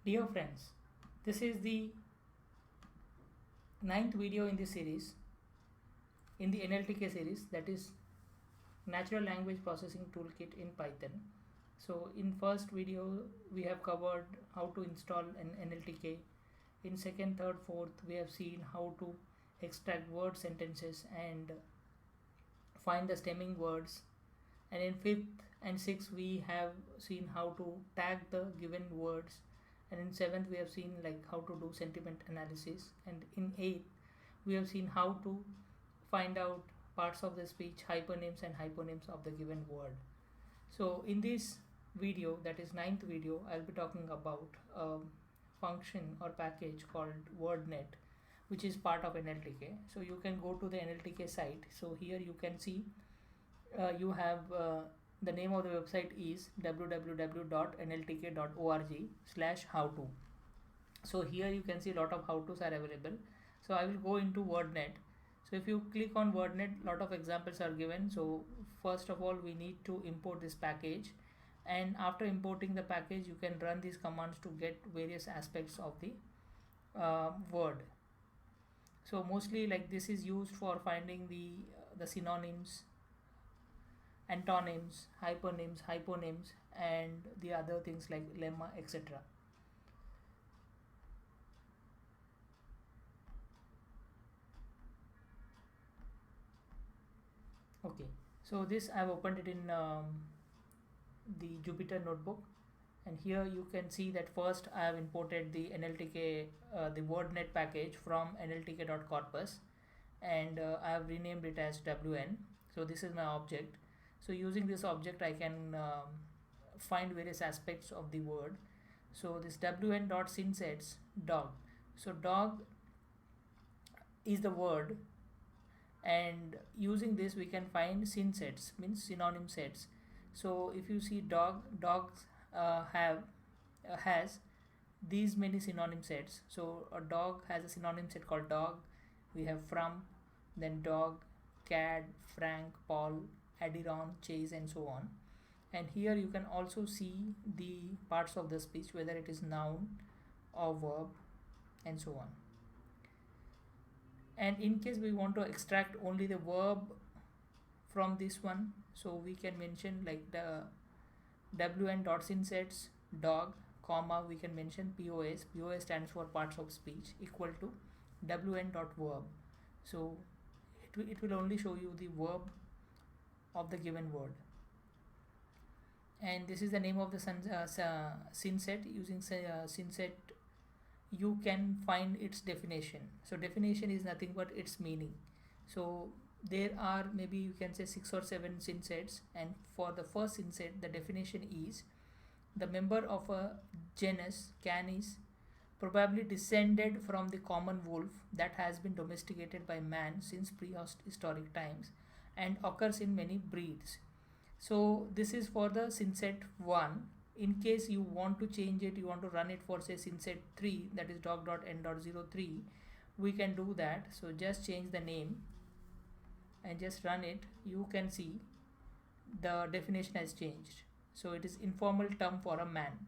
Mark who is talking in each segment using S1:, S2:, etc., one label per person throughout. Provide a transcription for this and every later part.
S1: Dear friends, this is the ninth video in this series, in the NLTK series, that is Natural Language Processing Toolkit in Python. So in first video we have covered how to install an NLTK. In second, third, fourth we have seen how to extract word sentences and find the stemming words, and in fifth and sixth we have seen how to tag the given words, and in seventh we have seen like how to do sentiment analysis, and in eighth we have seen how to find out parts of the speech, hypernames and hyponyms of the given word. So in this video, that is ninth video, I'll be talking about a function or package called Wordnet, which is part of NLTK. So you can go to the NLTK site. So here you can see you have the name of the website is www.nltk.org/howto. So here you can see a lot of how-tos are available. So I will go into Wordnet. So if you click on Wordnet, lot of examples are given. So first of all we need to import this package, and after importing the package you can run these commands to get various aspects of the word. So mostly like this is used for finding the synonyms, antonyms, hypernames, hyponyms, and the other things like lemma, etc. Okay, so this I have opened it in the Jupyter notebook, and here you can see that first I have imported the NLTK, the Wordnet package from nltk.corpus, and I have renamed it as WN. So this is my object. So using this object I can find various aspects of the word. So this wn.synsets dog. So dog is the word, and using this we can find synsets, means synonym sets. So if you see dogs has these many synonym sets. So a dog has a synonym set called dog. We have from, then dog, cad, frank, paul, Adiron, chase, and so on. And here you can also see the parts of the speech, whether it is noun or verb, and so on. And in case we want to extract only the verb from this one, so we can mention like the wn.synsets dog, comma, we can mention POS. POS stands for parts of speech, equal to wn.verb. So it will only show you the verb of the given word. And this is the name of the synset. Using synset you can find its definition. So definition is nothing but its meaning. So there are maybe you can say 6 or 7 synsets, and for the first synset the definition is the member of a genus canis probably descended from the common wolf that has been domesticated by man since prehistoric times and occurs in many breeds. So this is for the synset 1. In case you want to change it, you want to run it for say synset 3, that is dog.n.03, we can do that. So just change the name and just run it. You can see the definition has changed. So it is informal term for a man.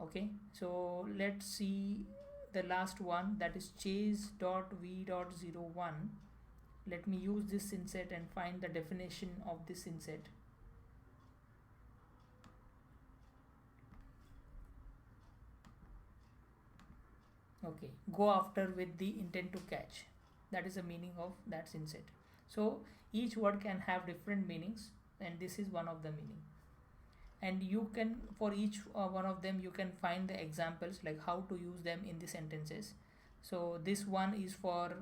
S1: Okay, so let's see the last one, that is chase.v.01. Let me use this synset and find the definition of this synset. Okay, go after with the intent to catch. That is the meaning of that synset. So each word can have different meanings, and this is one of the meaning. And you can, for each one of them, you can find the examples like how to use them in the sentences. So this one is for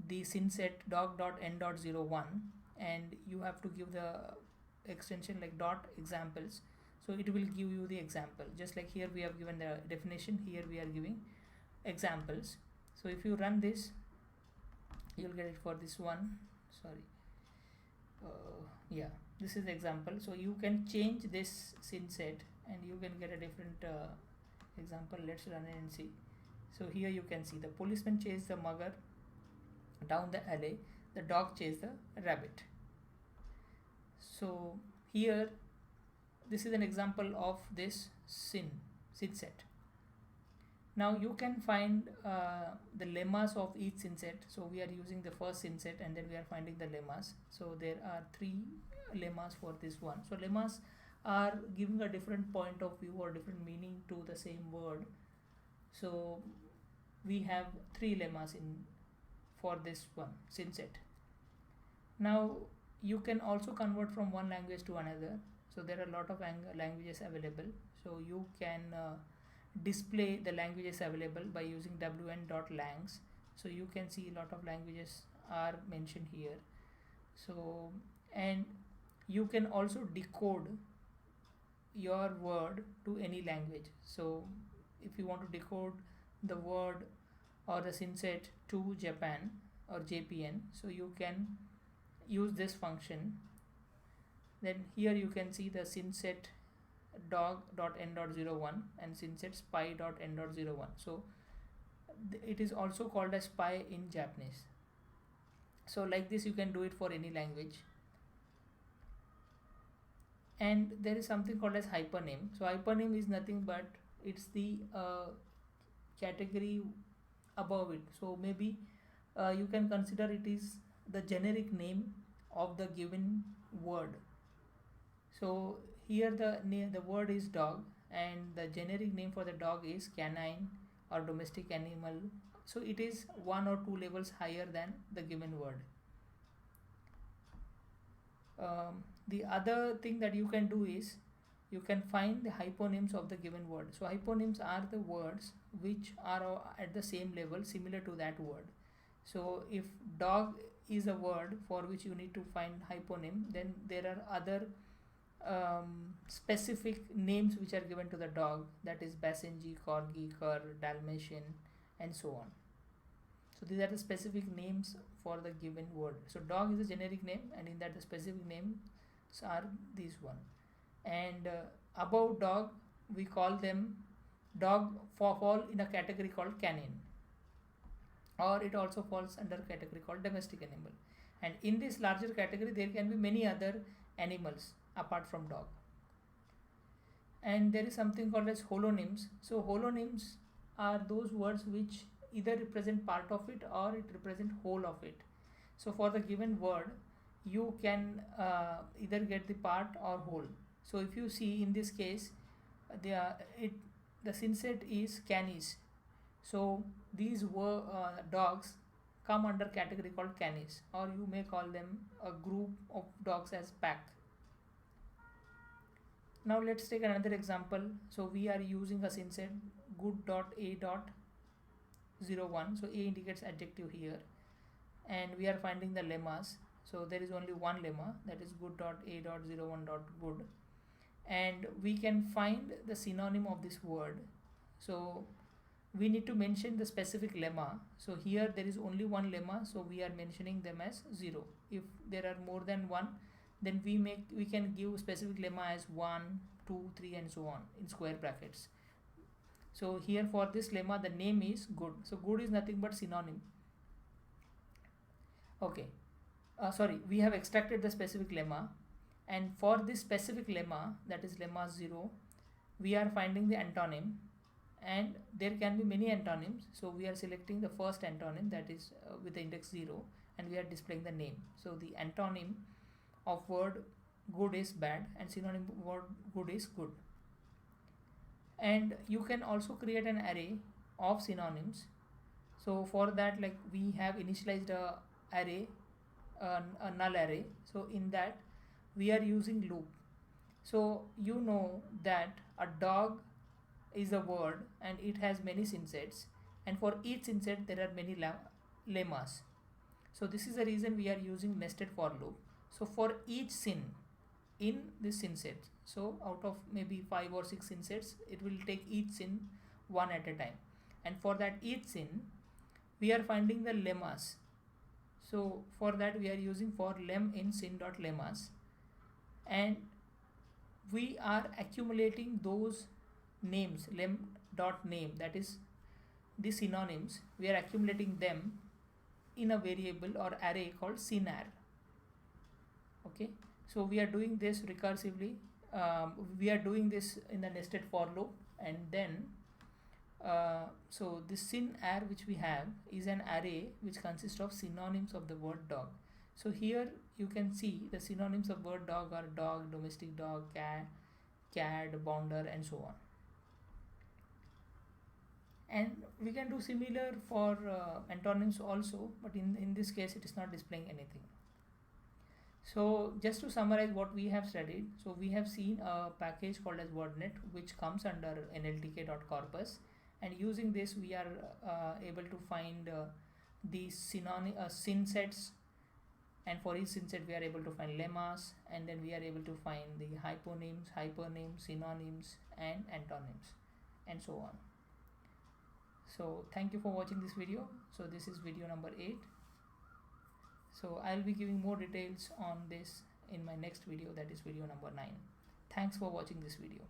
S1: the synset dog.n.01, and you have to give the extension like dot examples, so it will give you the example. Just like here we have given the definition, here we are giving examples. So if you run this, you'll get it for this one. Sorry, yeah, this is the example. So you can change this synset and you can get a different example. Let's run it and see. So here you can see the policeman chased the mugger down the alley, the dog chased the rabbit. So here this is an example of this synset. Now you can find the lemmas of each synset. So we are using the first synset and then we are finding the lemmas. So there are 3 lemmas for this one. So lemmas are giving a different point of view or different meaning to the same word. So we have 3 lemmas in for this one synset. Now you can also convert from one language to another. So there are a lot of languages available. So you can display the languages available by using wn.langs. So you can see a lot of languages are mentioned here. So, and you can also decode your word to any language. So if you want to decode the word or the synset to Japan or JPN, so you can use this function. Then here you can see the synset dog.n.01 and synset spy.n.01. So it is also called as spy in Japanese. So like this you can do it for any language. And there is something called as hypername. So hypername is nothing but it's the category above it. So maybe you can consider it is the generic name of the given word. So here the word is dog and the generic name for the dog is canine or domestic animal. So it is 1 or 2 levels higher than the given word. The other thing that you can do is you can find the hyponyms of the given word. So hyponyms are the words which are at the same level similar to that word. So if dog is a word for which you need to find hyponym, then there are other specific names which are given to the dog, that is Basenji, Corgi, Cur, Dalmatian, and so on. So these are the specific names for the given word. So dog is a generic name, and in that the specific names are these one. And above dog we call them dog fall in a category called canine, or it also falls under a category called domestic animal. And in this larger category there can be many other animals apart from dog. And there is something called as holonyms. So holonyms are those words which either represent part of it or it represent whole of it. So for the given word you can either get the part or whole. So if you see in this case the synset is canis. So these dogs come under category called canis, or you may call them a group of dogs as pack. Now let's take another example. So we are using a synset good.a.01. So a indicates adjective here, and we are finding the lemmas. So there is only one lemma, that is good.a.01.good, and we can find the synonym of this word. So we need to mention the specific lemma. So here there is only one lemma, so we are mentioning them as 0. If there are more than one, then we can give specific lemma as 1, 2, 3 and so on in square brackets. So here for this lemma the name is good. So good is nothing but synonym. Okay, we have extracted the specific lemma, and for this specific lemma, that is lemma 0, we are finding the antonym, and there can be many antonyms. So we are selecting the first antonym, that is with the index 0, and we are displaying the name. So the antonym of word good is bad and synonym word good is good. And you can also create an array of synonyms. So for that, like, we have initialized a array, a null array. So in that we are using loop. So you know that a dog is a word and it has many synsets, and for each synset there are many lemmas. So this is the reason we are using nested for loop. So for each syn in this synset, so out of maybe 5 or 6 synsets, it will take each syn one at a time, and for that each syn we are finding the lemmas. So for that we are using for lem in syn.lemmas, and we are accumulating those names, lem.name, that is the synonyms, we are accumulating them in a variable or array called synar. Okay, so we are doing this recursively. We are doing this in the nested for loop, and then So this syn_array which we have is an array which consists of synonyms of the word dog. So here you can see the synonyms of word dog are dog, domestic dog, cat, bounder, and so on. And we can do similar for antonyms also, but in this case it is not displaying anything. So just to summarize what we have studied, so we have seen a package called as Wordnet which comes under NLTK.corpus, and using this we are able to find the synsets, and for each synset we are able to find lemmas, and then we are able to find the hypernames, synonyms, and antonyms, and so on. So thank you for watching this video. So this is video number 8. So I'll be giving more details on this in my next video, that is video number 9. Thanks for watching this video.